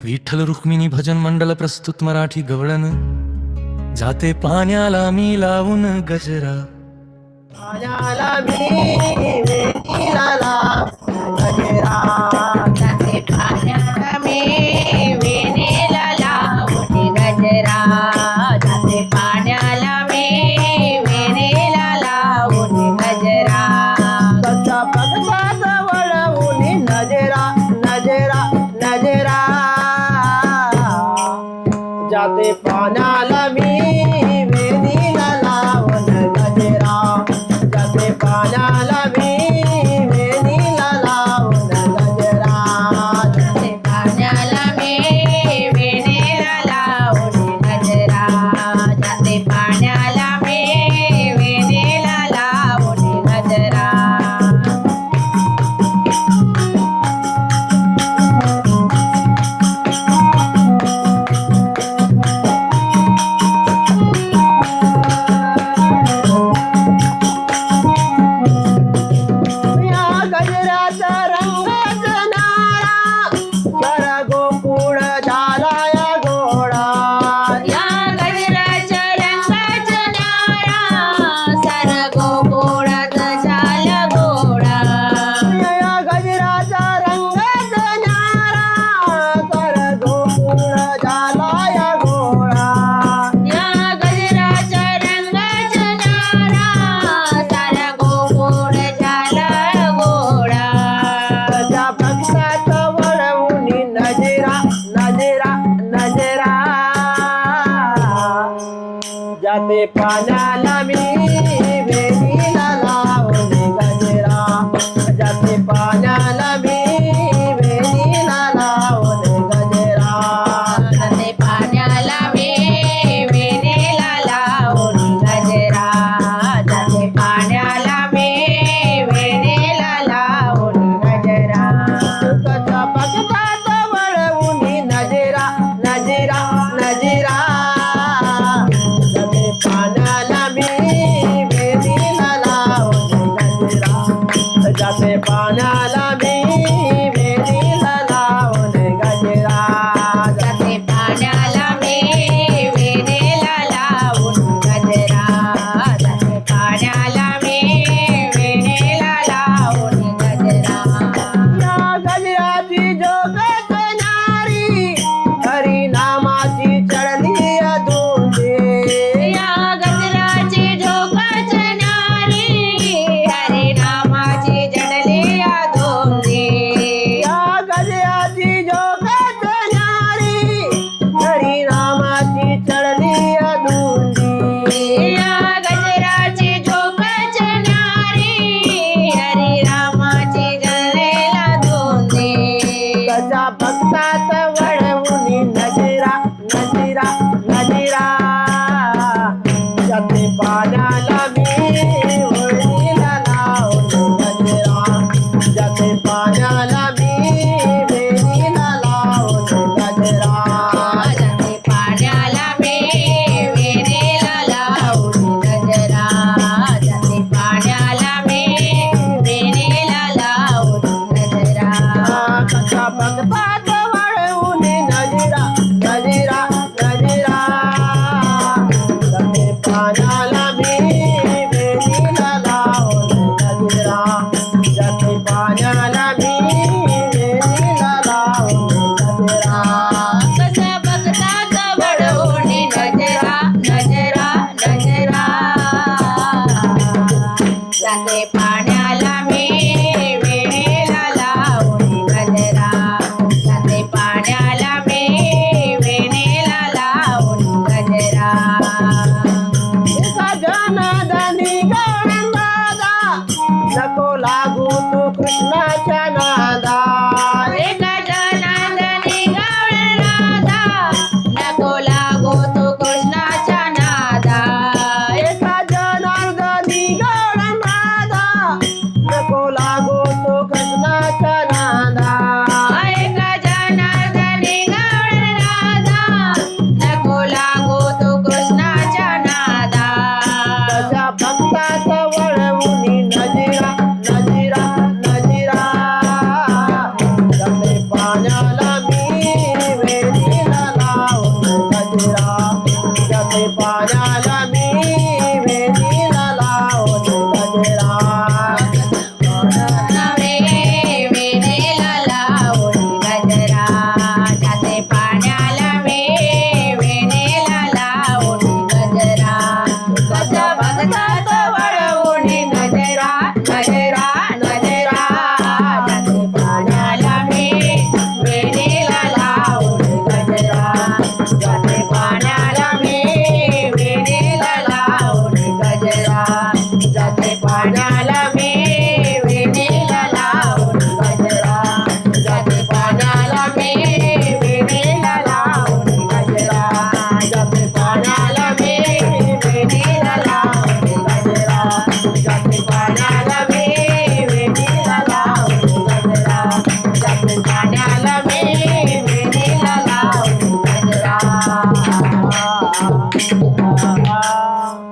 विठ्ठल रुक्मिणी भजन मंडळ प्रस्तुत मराठी गवळण जाते पाण्याला मी लावून गजरा पाण्याला मी वेणीला लावून गजरा जाते पाण्याला मी वेणीला लावून गजरा जाते पाण्याला मी वेणीला लावून गजरा कसा बघतात वळवून नजरा नजरा नजरा जाते पाण्याला मी वेणीला लावून गजरा जाते पाण्याला मी वेणीला लावून गजरा जाते पाण्याला मी वेणीला लावून गजरा जाते पाण्याला मी वेणीला लावून गजरा या गजराचा रंग जनारा सर गोकुळ झालाय गोडा या गजराच्या रंगाचा नारा सार गोकुळात झाला गोडा या गजराचा रंग जनारा सर गोकुळ झालाय गोडा या गजराच्या रंगाचा नारा सार गोकुळ झाला गोडा त्या भक्तात वळवून नजरा नजरा नजरा जाते पाण्याला मी वेणीला लावून गजरा जाते पाण्याला मी वेणीला लावून गजरा जाते पाण्याला मी वेणीला लावून गजरा जाते पाण्याला मी वेणीला लावून गजरा कसा बघतात वळवून नजरा नजरा नजरा जाते पाण्याला मी आ, आ, आ.